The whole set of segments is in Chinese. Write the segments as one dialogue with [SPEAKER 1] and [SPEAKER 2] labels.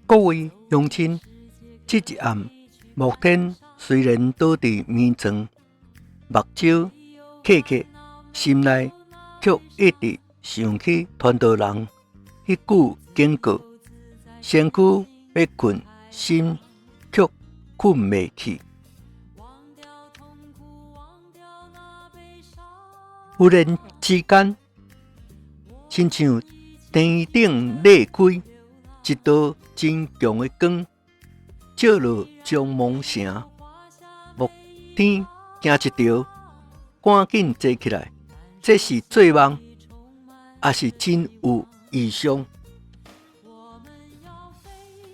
[SPEAKER 1] 各位乡亲，这一暗，木天虽然倒伫眠床，目睭刻刻，心内却一直想起传道人迄句警告：身躯要困，心却困袂去。忽然之间，亲像天顶裂开，一道真强的光照落将蒙城。木天惊一跳，赶紧坐起来。这是做梦，还是真有异象？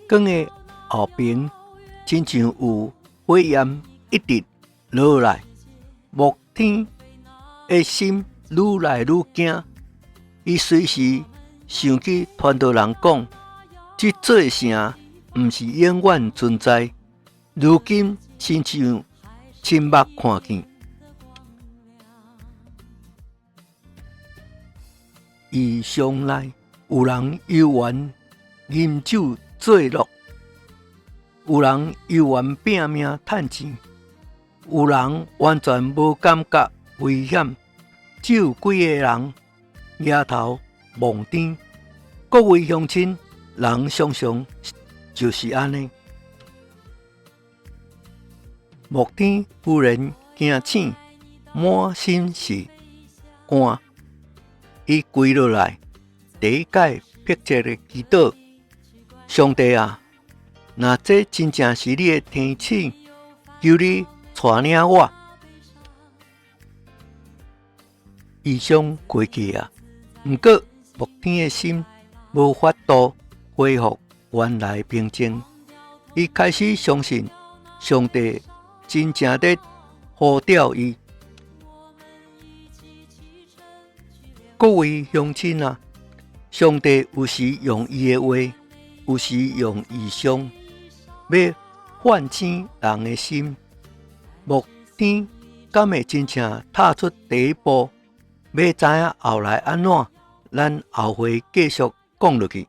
[SPEAKER 1] 光的后边，亲像有火焰一直落来。木天的心愈来愈惊，伊随时想起传道人讲，这座城毋是永远存在，如今亲像亲目看见。异象内有人游玩饮酒作乐，有人游玩拼命趁钱，有人完全无感觉危险，只有几个人抬头望天。各位乡亲，人常常就是安尼。木天忽然惊醒，满身是汗，伊跪落来，第一解迫切的祈祷：上帝啊，若这真正是你的天赐，求你带领我。异象过去啊，不过木天的心无法度恢复原来平静。伊开始相信上帝真正在呼召伊。各位乡亲啊，上帝有时用伊的话，有时用异象，要唤醒人的心。木天敢会真正踏出第一步？要知影后来安怎？咱后回继续讲落去。